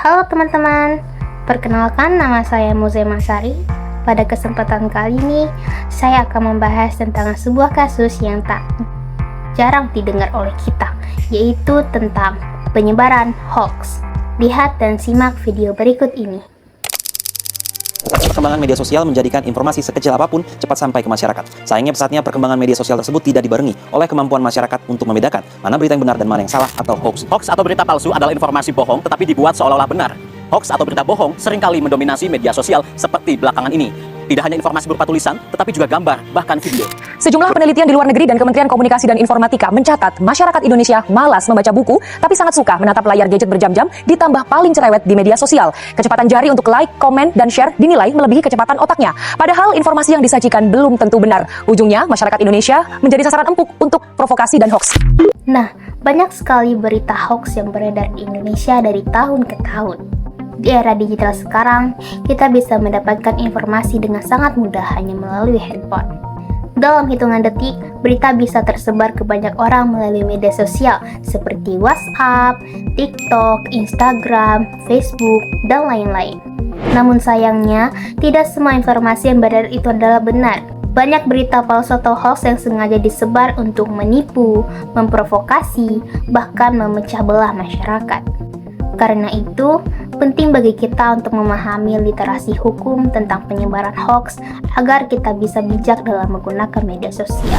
Halo teman-teman, perkenalkan nama saya Muzema Sari. Pada kesempatan kali ini, saya akan membahas tentang sebuah kasus yang tak jarang didengar oleh kita, yaitu tentang penyebaran hoax. Lihat dan simak video berikut ini. Perkembangan media sosial menjadikan informasi sekecil apapun cepat sampai ke masyarakat. Sayangnya pesatnya perkembangan media sosial tersebut tidak dibarengi oleh kemampuan masyarakat untuk membedakan mana berita yang benar dan mana yang salah atau hoax. Hoax atau berita palsu adalah informasi bohong tetapi dibuat seolah-olah benar. Hoax atau berita bohong seringkali mendominasi media sosial seperti belakangan ini. Tidak hanya informasi berupa tulisan, tetapi juga gambar, bahkan video. Sejumlah penelitian di luar negeri dan Kementerian Komunikasi dan Informatika mencatat masyarakat Indonesia malas membaca buku, tapi sangat suka menatap layar gadget berjam-jam, ditambah paling cerewet di media sosial. Kecepatan jari untuk like, komen, dan share dinilai melebihi kecepatan otaknya. Padahal informasi yang disajikan belum tentu benar. Ujungnya, masyarakat Indonesia menjadi sasaran empuk untuk provokasi dan hoax. Nah, banyak sekali berita hoax yang beredar di Indonesia dari tahun ke tahun. Di era digital sekarang, kita bisa mendapatkan informasi dengan sangat mudah hanya melalui handphone. Dalam hitungan detik, berita bisa tersebar ke banyak orang melalui media sosial seperti WhatsApp, TikTok, Instagram, Facebook, dan lain-lain. Namun sayangnya, tidak semua informasi yang beredar itu adalah benar. Banyak berita palsu atau hoax yang sengaja disebar untuk menipu, memprovokasi, bahkan memecah belah masyarakat. Karena itu, penting bagi kita untuk memahami literasi hukum tentang penyebaran hoax agar kita bisa bijak dalam menggunakan media sosial.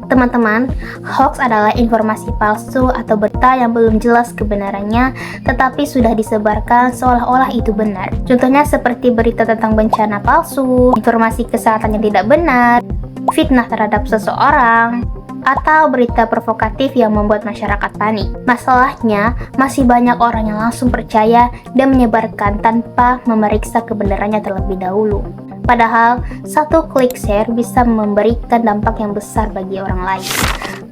Teman-teman, hoax adalah informasi palsu atau berita yang belum jelas kebenarannya tetapi sudah disebarkan seolah-olah itu benar. Contohnya seperti berita tentang bencana palsu, informasi kesehatan yang tidak benar, fitnah terhadap seseorang, atau berita provokatif yang membuat masyarakat panik. Masalahnya, masih banyak orang yang langsung percaya dan menyebarkan tanpa memeriksa kebenarannya terlebih dahulu. Padahal, satu klik share bisa memberikan dampak yang besar bagi orang lain.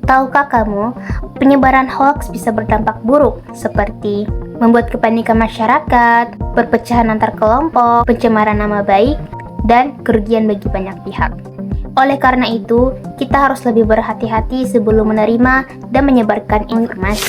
Tahukah kamu, penyebaran hoax bisa berdampak buruk seperti membuat kepanikan masyarakat, perpecahan antar kelompok, pencemaran nama baik, dan kerugian bagi banyak pihak. Oleh karena itu, kita harus lebih berhati-hati sebelum menerima dan menyebarkan informasi.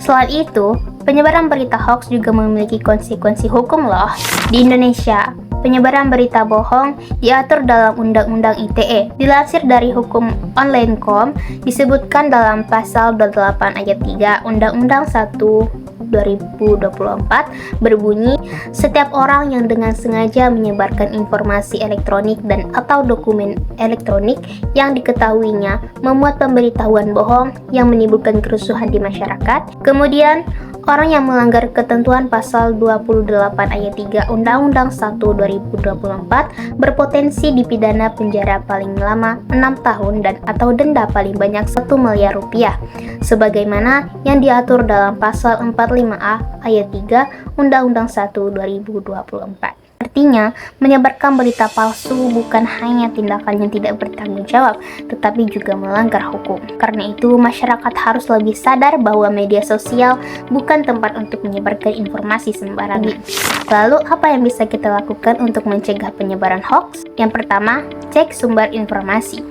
Selain itu, penyebaran berita hoax juga memiliki konsekuensi hukum loh. Di Indonesia, penyebaran berita bohong diatur dalam Undang-Undang ITE. Dilansir dari Hukum Online.com, disebutkan dalam Pasal 28 Ayat 3 Undang-Undang 1/2024 berbunyi, setiap orang yang dengan sengaja menyebarkan informasi elektronik dan atau dokumen elektronik yang diketahuinya memuat pemberitahuan bohong yang menimbulkan kerusuhan di masyarakat, kemudian orang yang melanggar ketentuan pasal 28 ayat 3 Undang-Undang 1/2024 berpotensi dipidana penjara paling lama 6 tahun dan atau denda paling banyak 1 miliar rupiah, sebagaimana yang diatur dalam pasal 45A ayat 3 Undang-Undang 1/2024. Artinya, menyebarkan berita palsu bukan hanya tindakan yang tidak bertanggung jawab, tetapi juga melanggar hukum. Karena itu, masyarakat harus lebih sadar bahwa media sosial bukan tempat untuk menyebarkan informasi sembarangan. Lalu, apa yang bisa kita lakukan untuk mencegah penyebaran hoax? Yang pertama, cek sumber informasi.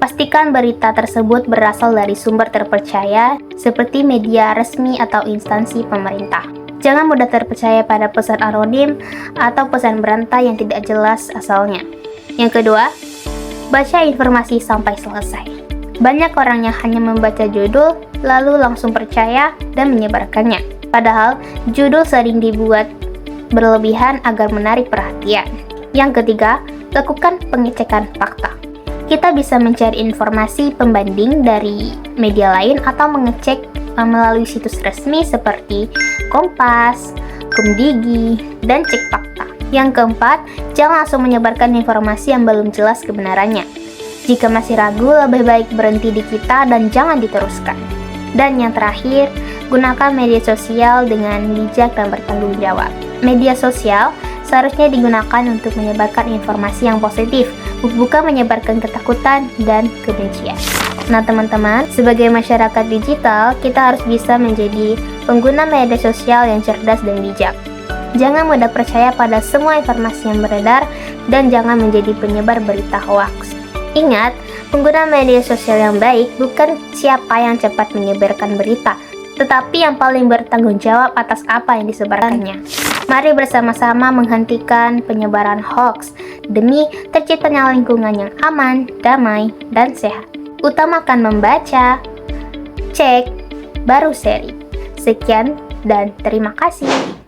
Pastikan berita tersebut berasal dari sumber terpercaya, seperti media resmi atau instansi pemerintah. Jangan mudah terpercaya pada pesan anonim atau pesan berantai yang tidak jelas asalnya. Yang kedua, baca informasi sampai selesai. Banyak orang yang hanya membaca judul lalu langsung percaya dan menyebarkannya. Padahal, judul sering dibuat berlebihan agar menarik perhatian. Yang ketiga, lakukan pengecekan fakta. Kita bisa mencari informasi pembanding dari media lain atau mengecek melalui situs resmi seperti Kompas, Kumdigi, dan Cek Fakta. Yang keempat, jangan langsung menyebarkan informasi yang belum jelas kebenarannya. Jika masih ragu, lebih baik berhenti di kita dan jangan diteruskan. Dan yang terakhir, gunakan media sosial dengan bijak dan bertanggung jawab. Media sosial seharusnya digunakan untuk menyebarkan informasi yang positif, bukan menyebarkan ketakutan dan kebencian. Nah teman-teman, sebagai masyarakat digital, kita harus bisa menjadi pengguna media sosial yang cerdas dan bijak. Jangan mudah percaya pada semua informasi yang beredar dan jangan menjadi penyebar berita hoax. Ingat, pengguna media sosial yang baik bukan siapa yang cepat menyebarkan berita, tetapi yang paling bertanggung jawab atas apa yang disebarkannya. Mari bersama-sama menghentikan penyebaran hoax demi terciptanya lingkungan yang aman, damai, dan sehat. Utamakan membaca, cek, baru sharing. Sekian dan terima kasih.